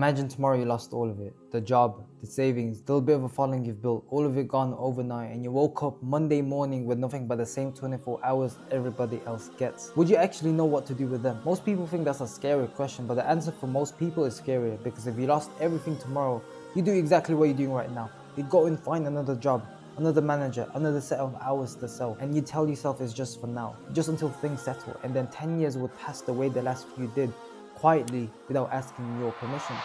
Imagine tomorrow you lost all of it. The job, the savings, the little bit of a following you've built, all of it gone overnight, and you woke up Monday morning with nothing but the same 24 hours everybody else gets. Would you actually know what to do with them? Most people think that's a scary question, but the answer for most people is scarier, because if you lost everything tomorrow, you do exactly what you're doing right now. You'd go and find another job, another manager, another set of hours to sell, and you tell yourself it's just for now, just until things settle, and then 10 years would pass the way the last few did, quietly, without asking your permission.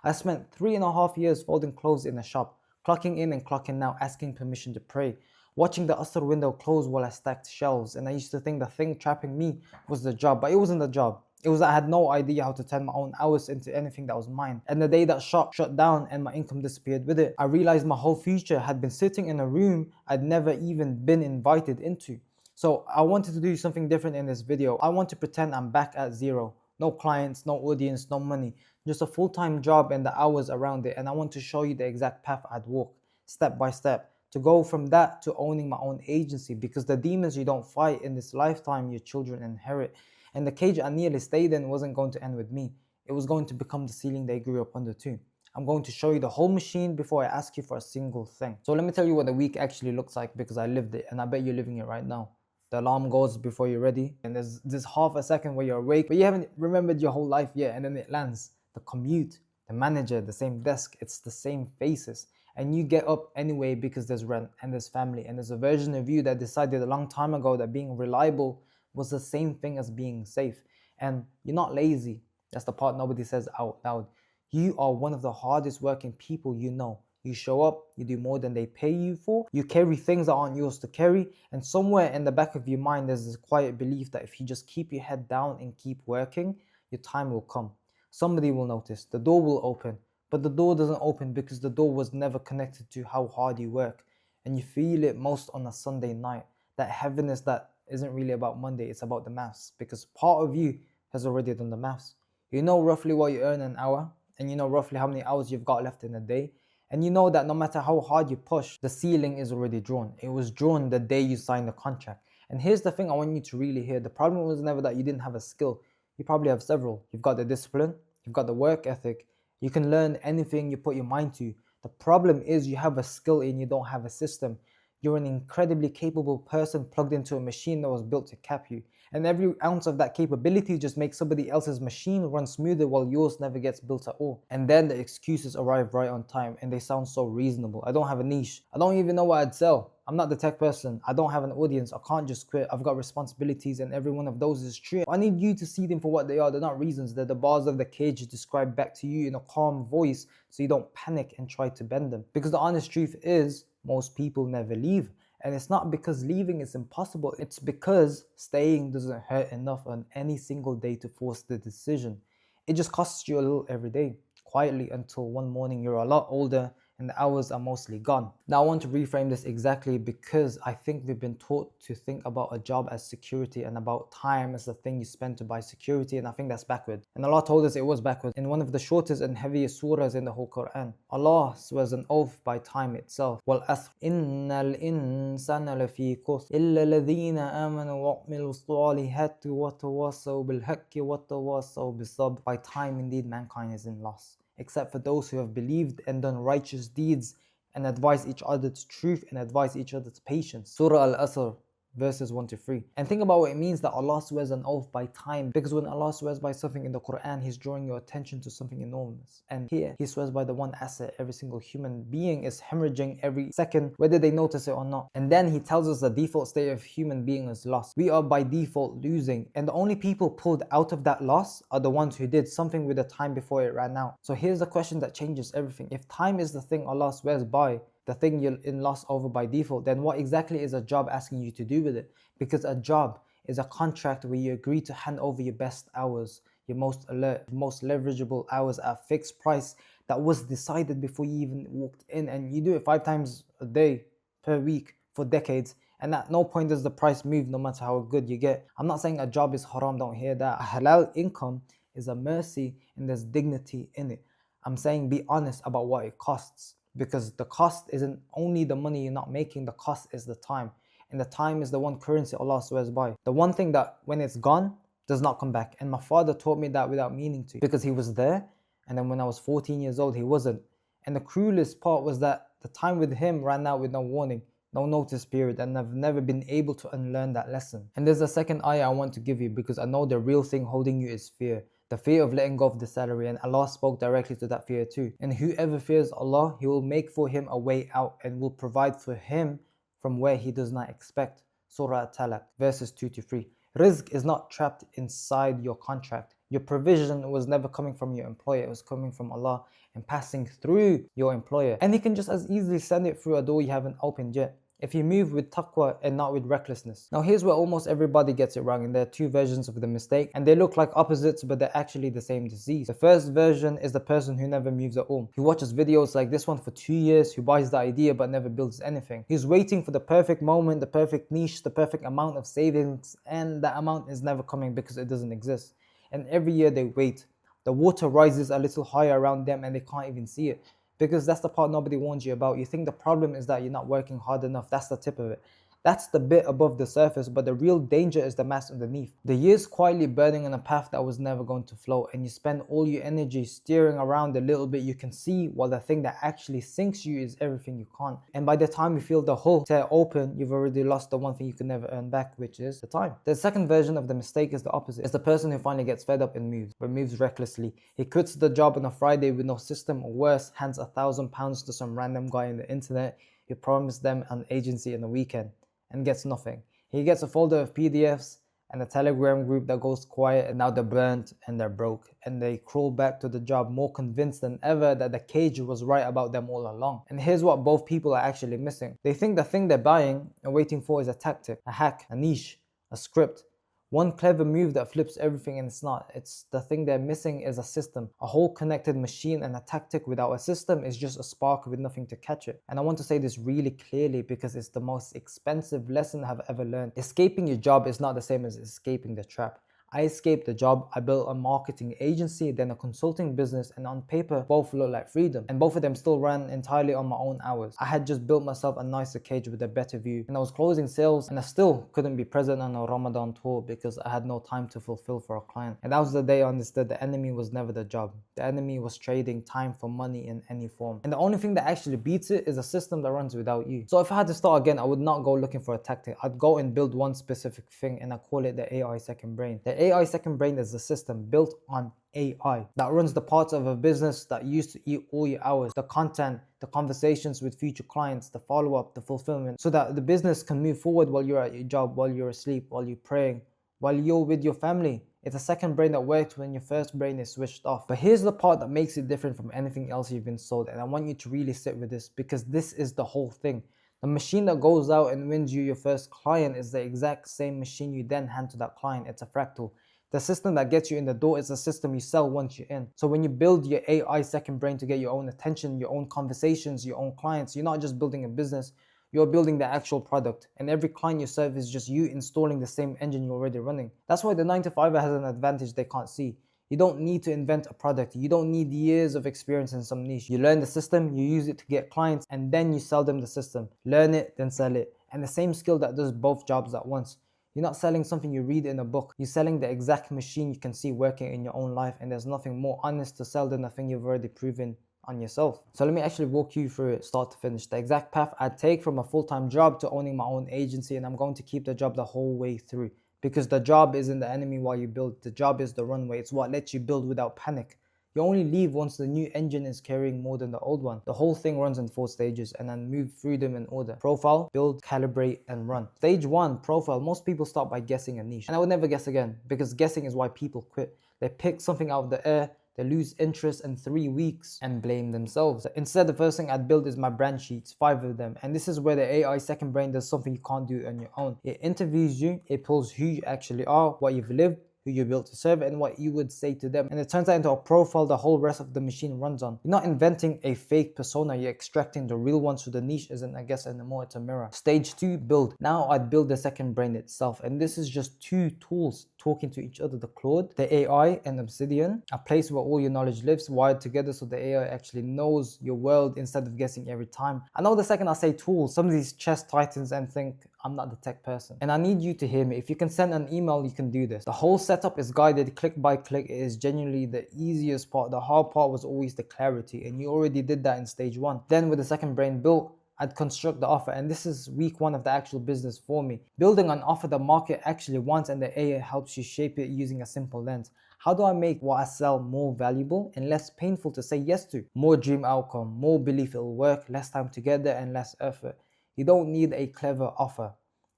I spent 3.5 years folding clothes in a shop, clocking in and clocking out, asking permission to pray, watching the Asr window close while I stacked shelves, and I used to think the thing trapping me was the job, but it wasn't the job. It was that I had no idea how to turn my own hours into anything that was mine. And the day that shop shut down and my income disappeared with it, I realized my whole future had been sitting in a room I'd never even been invited into. So I wanted to do something different in this video. I want to pretend I'm back at zero. No clients, no audience, no money, just a full-time job and the hours around it. And I want to show you the exact path I'd walk, step by step, to go from that to owning my own agency, because the demons you don't fight in this lifetime, your children inherit. And the cage I nearly stayed in wasn't going to end with me. It was going to become the ceiling they grew up under too. I'm going to show you the whole machine before I ask you for a single thing. So let me tell you what the week actually looks like, because I lived it and I bet you're living it right now. The alarm goes before you're ready, and there's this half a second where you're awake, but you haven't remembered your whole life yet, and then it lands. The commute, the manager, the same desk, it's the same faces. And you get up anyway because there's rent and there's family, and there's a version of you that decided a long time ago that being reliable was the same thing as being safe. And you're not lazy. That's the part nobody says out loud. You are one of the hardest working people you know. You show up, you do more than they pay you for, you carry things that aren't yours to carry, and somewhere in the back of your mind there's this quiet belief that if you just keep your head down and keep working, your time will come. Somebody will notice, the door will open, but the door doesn't open because the door was never connected to how hard you work. And you feel it most on a Sunday night, that heaviness that isn't really about Monday, it's about the maths, because part of you has already done the maths. You know roughly what you earn an hour, and you know roughly how many hours you've got left in a day. And you know that no matter how hard you push, the ceiling is already drawn. It was drawn the day you signed the contract. And here's the thing I want you to really hear. The problem was never that you didn't have a skill. You probably have several. You've got the discipline, you've got the work ethic, you can learn anything you put your mind to. The problem is you have a skill and you don't have a system. You're an incredibly capable person plugged into a machine that was built to cap you. And every ounce of that capability just makes somebody else's machine run smoother while yours never gets built at all. And then the excuses arrive right on time and they sound so reasonable. I don't have a niche. I don't even know what I'd sell. I'm not the tech person. I don't have an audience. I can't just quit. I've got responsibilities, and every one of those is true. I need you to see them for what they are. They're not reasons. They're the bars of the cage described back to you in a calm voice so you don't panic and try to bend them. Because the honest truth is, most people never leave. And it's not because leaving is impossible, it's because staying doesn't hurt enough on any single day to force the decision. It just costs you a little every day, quietly, until one morning you're a lot older and the hours are mostly gone. Now I want to reframe this exactly because I think we've been taught to think about a job as security and about time as the thing you spend to buy security, and I think that's backward. And Allah told us it was backward in one of the shortest and heaviest surahs in the whole Quran. Allah swears an oath by time itself. وَالْأَثْرِ إِنَّ الْإِنسَانَ لَفِي خُسْرٍ إِلَّا الَّذِينَ آمَنُوا وَعَمِلُوا الصَّالِحَاتِ وَتَوَاصَوْا بِالْحَقِّ وَتَوَاصَوْا بِالصَّبْرِ. By time indeed mankind is in loss, except for those who have believed and done righteous deeds and advise each other to truth and advise each other to patience. Surah Al-Asr, verses 1-3. And think about what it means that Allah swears an oath by time, because when Allah swears by something in the Quran, He's drawing your attention to something enormous. And here He swears by the one asset every single human being is hemorrhaging every second, whether they notice it or not. And then He tells us the default state of human being is loss. We are by default losing, and the only people pulled out of that loss are the ones who did something with the time before it ran out. So here's the question that changes everything. If time is the thing Allah swears by, the thing you're in loss over by default, then what exactly is a job asking you to do with it? Because a job is a contract where you agree to hand over your best hours, your most alert, most leverageable hours at a fixed price that was decided before you even walked in, and you do it 5 times a day per week for decades, and at no point does the price move no matter how good you get. I'm not saying a job is haram, don't hear that. A halal income is a mercy and there's dignity in it. I'm saying be honest about what it costs. Because the cost isn't only the money you're not making, the cost is the time. And the time is the one currency Allah swears by. The one thing that when it's gone, does not come back. And my father taught me that without meaning to. Because he was there And then when I was 14 years old, he wasn't. And the cruelest part was that the time with him ran out with no warning, no notice period, and I've never been able to unlearn that lesson. And there's a second ayah I want to give you, because I know the real thing holding you is fear. The fear of letting go of the salary, and Allah spoke directly to that fear too. And whoever fears Allah, He will make for him a way out and will provide for him from where he does not expect. Surah At-Talaq, verses 2 to 3. Rizq is not trapped inside your contract. Your provision was never coming from your employer, it was coming from Allah and passing through your employer. And He can just as easily send it through a door you haven't opened yet, if you move with taqwa and not with recklessness. Now here's where almost everybody gets it wrong, and there are two versions of the mistake, and they look like opposites, but they're actually the same disease. The first version is the person who never moves at all, who watches videos like this one for 2 years, who buys the idea but never builds anything. He's waiting for the perfect moment, the perfect niche, the perfect amount of savings, and that amount is never coming because it doesn't exist. And every year they wait. The water rises a little higher around them and they can't even see it. Because that's the part nobody warns you about. You think the problem is that you're not working hard enough. That's the tip of it. That's the bit above the surface, but the real danger is the mass underneath. The years quietly burning on a path that was never going to float, and you spend all your energy steering around the little bit you can see, while the thing that actually sinks you is everything you can't. And by the time you feel the hull tear open, you've already lost the one thing you can never earn back, which is the time. The second version of the mistake is the opposite. It's the person who finally gets fed up and moves, but moves recklessly. He quits the job on a Friday with no system, or worse, hands £1,000 to some random guy on the internet who promised them an agency in the weekend, and gets nothing. He gets a folder of PDFs and a Telegram group that goes quiet, and now they're burnt and they're broke. And they crawl back to the job more convinced than ever that the cage was right about them all along. And here's what both people are actually missing. They think the thing they're buying and waiting for is a tactic, a hack, a niche, a script. One clever move that flips everything, and it's not. It's the thing they're missing is a system. A whole connected machine, and a tactic without a system is just a spark with nothing to catch it. And I want to say this really clearly because it's the most expensive lesson I've ever learned. Escaping your job is not the same as escaping the trap. I escaped the job, I built a marketing agency, then a consulting business, and on paper, both look like freedom. And both of them still ran entirely on my own hours. I had just built myself a nicer cage with a better view, and I was closing sales, and I still couldn't be present on a Ramadan tour because I had no time to fulfill for a client. And that was the day I understood the enemy was never the job. The enemy was trading time for money in any form. And the only thing that actually beats it is a system that runs without you. So if I had to start again, I would not go looking for a tactic. I'd go and build one specific thing, and I call it the AI second brain. The AI second brain is a system built on AI that runs the parts of a business that used to eat all your hours: the content, the conversations with future clients, the follow-up, the fulfillment, so that the business can move forward while you're at your job, while you're asleep, while you're praying, while you're with your family. It's a second brain that works when your first brain is switched off. But here's the part that makes it different from anything else you've been sold, and I want you to really sit with this, because this is the whole thing. The machine that goes out and wins you your first client is the exact same machine you then hand to that client. It's a fractal. The system that gets you in the door is the system you sell once you're in. So when you build your AI second brain to get your own attention, your own conversations, your own clients, you're not just building a business, you're building the actual product. And every client you serve is just you installing the same engine you're already running. That's why the 9-to-5er has an advantage they can't see. You don't need to invent a product. You don't need years of experience in some niche. You learn the system, you use it to get clients, and then you sell them the system. Learn it, then sell it. And the same skill that does both jobs at once. You're not selling something you read in a book. You're selling the exact machine you can see working in your own life, and there's nothing more honest to sell than the thing you've already proven on yourself. So let me actually walk you through it start to finish. The exact path I'd take from a full-time job to owning my own agency, and I'm going to keep the job the whole way through. Because the job isn't the enemy while you build. The job is the runway. It's what lets you build without panic. You only leave once the new engine is carrying more than the old one. The whole thing runs in 4 stages, and then move through them in order: profile, build, calibrate, and run. Stage 1, profile. Most people start by guessing a niche. And I would never guess again, because guessing is why people quit. They pick something out of the air, they lose interest in 3 weeks and blame themselves. Instead, the first thing I'd build is my brand sheets, 5 of them. And this is where the AI second brain does something you can't do on your own. It interviews you, it pulls who you actually are, what you've lived, who you're built to serve, and what you would say to them. And it turns that into a profile the whole rest of the machine runs on. You're not inventing a fake persona, you're extracting the real one, so the niche isn't a guess anymore, it's a mirror. Stage 2, build. Now I'd build the second brain itself, and this is just 2 tools talking to each other: the Claude, the AI, and Obsidian, a place where all your knowledge lives, wired together so the AI actually knows your world instead of guessing every time. I know the second I say tools, some of these chest tightens and think I'm not the tech person. And I need you to hear me. If you can send an email, you can do this. The whole setup is guided click by click. It is genuinely the easiest part. The hard part was always the clarity, and you already did that in stage 1. Then with the second brain built, I'd construct the offer, and this is week 1 of the actual business for me. Building an offer the market actually wants, and the AI helps you shape it using a simple lens. How do I make what I sell more valuable and less painful to say yes to? More dream outcome, more belief it'll work, less time together and less effort. You don't need a clever offer.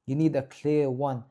You need a clear one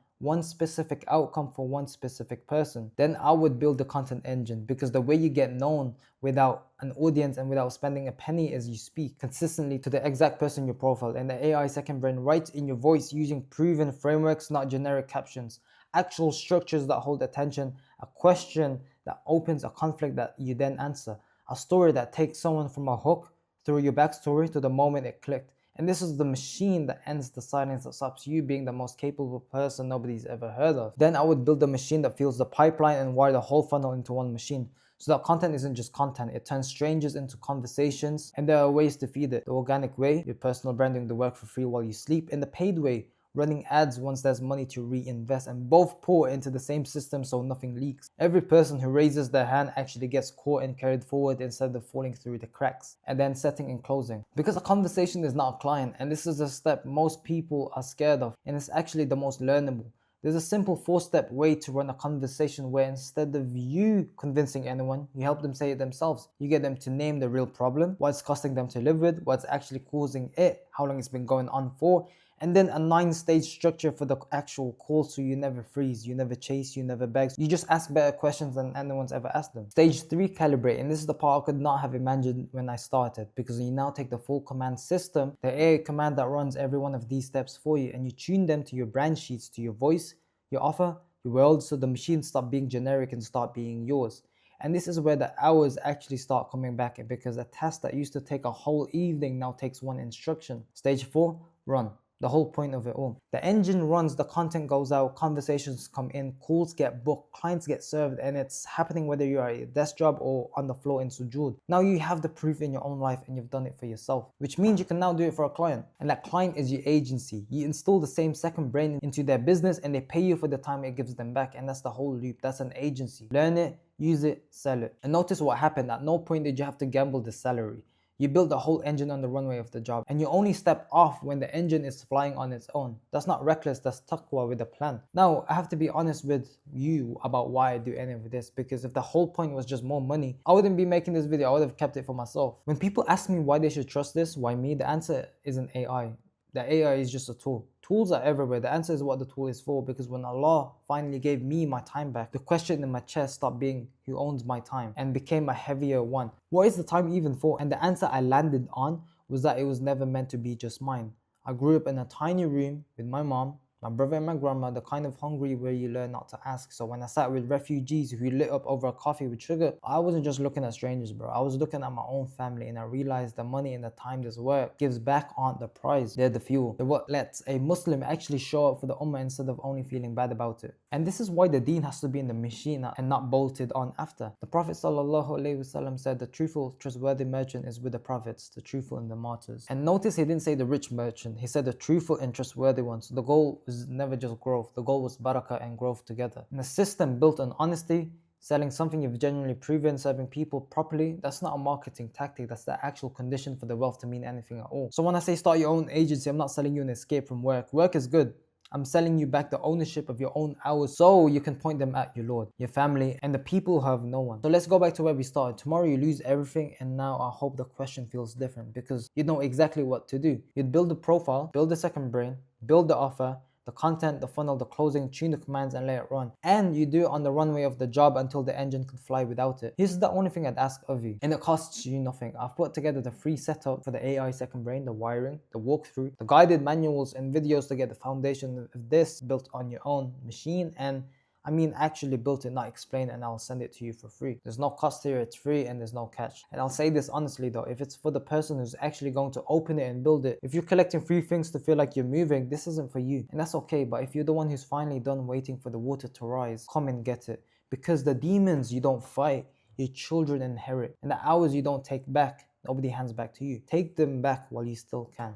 specific outcome for one specific person. Then I would build the content engine, because the way you get known without an audience and without spending a penny is you speak consistently to the exact person in your profile, and the AI second brain writes in your voice using proven frameworks, not generic captions. Actual structures that hold attention, a question that opens a conflict that you then answer, a story that takes someone from a hook through your backstory to the moment it clicked. And this is the machine that ends the silence, that stops you being the most capable person nobody's ever heard of. Then I would build a machine that fuels the pipeline and wire the whole funnel into one machine. So that content isn't just content, it turns strangers into conversations, and there are ways to feed it. The organic way, your personal branding, the work for free while you sleep, and the paid way, running ads once there's money to reinvest, and both pour into the same system so nothing leaks. Every person who raises their hand actually gets caught and carried forward instead of falling through the cracks. And then setting and closing. Because a conversation is not a client, and this is a step most people are scared of, and it's actually the most learnable. There's a simple 4-step way to run a conversation where instead of you convincing anyone, you help them say it themselves. You get them to name the real problem, what it's costing them to live with, what's actually causing it, how long it's been going on for, and then a 9-stage structure for the actual call, so you never freeze, you never chase, you never beg. You just ask better questions than anyone's ever asked them. Stage 3, calibrate. And this is the part I could not have imagined when I started, because you now take the full command system, the AI command that runs every one of these steps for you, and you tune them to your brand sheets, to your voice, your offer, your world, so the machines stop being generic and start being yours. And this is where the hours actually start coming back, because a task that used to take a whole evening now takes 1 instruction. Stage 4, run. The whole point of it all. The engine runs, the content goes out, conversations come in, calls get booked, clients get served, and it's happening whether you're at your desk job or on the floor in sujood. Now you have the proof in your own life, and you've done it for yourself, which means you can now do it for a client. And that client is your agency. You install the same second brain into their business, and they pay you for the time it gives them back. And that's the whole loop. That's an agency. Learn it, use it, sell it. And notice what happened. At no point did you have to gamble the salary. You build the whole engine on the runway of the job, and you only step off when the engine is flying on its own. That's not reckless, that's taqwa with a plan. Now, I have to be honest with you about why I do any of this, because if the whole point was just more money, I wouldn't be making this video, I would have kept it for myself. When people ask me why they should trust this, why me, the answer isn't AI. The AI is just a tool. Tools are everywhere. The answer is what the tool is for, because when Allah finally gave me my time back, the question in my chest stopped being who owns my time and became a heavier one. What is the time even for? And the answer I landed on was that it was never meant to be just mine. I grew up in a tiny room with my mom, my brother and my grandma, the kind of hungry where you learn not to ask. So when I sat with refugees who lit up over a coffee with sugar, I wasn't just looking at strangers, bro. I was looking at my own family, and I realized the money and the time this work gives back aren't the prize. They're the fuel. They're what lets a Muslim actually show up for the ummah instead of only feeling bad about it. And this is why the deen has to be in the machine and not bolted on after. The Prophet ﷺ said the truthful, trustworthy merchant is with the prophets, the truthful and the martyrs. And notice he didn't say the rich merchant. He said the truthful and trustworthy ones. The goal was never just growth. The goal was barakah and growth together. And a system built on honesty, selling something you've genuinely proven, serving people properly, that's not a marketing tactic, that's the actual condition for the wealth to mean anything at all. So when I say start your own agency, I'm not selling you an escape from work. Work is good. I'm selling you back the ownership of your own hours so you can point them at your Lord, your family, and the people who have no one. So let's go back to where we started. Tomorrow you lose everything, and now I hope the question feels different, because you know exactly what to do. You'd build a profile, build a second brain, build the offer, the content, the funnel, the closing, tune the commands and let it run. And you do it on the runway of the job until the engine could fly without it. This is the only thing I'd ask of you, and it costs you nothing. I've put together the free setup for the AI second brain, the wiring, the walkthrough, the guided manuals and videos to get the foundation of this built on your own machine. And I mean actually built it, not explain, and I'll send it to you for free. There's no cost here, it's free, and there's no catch. And I'll say this honestly though, if it's for the person who's actually going to open it and build it, if you're collecting free things to feel like you're moving, this isn't for you. And that's okay, but if you're the one who's finally done waiting for the water to rise, come and get it. Because the demons you don't fight, your children inherit. And the hours you don't take back, nobody hands back to you. Take them back while you still can.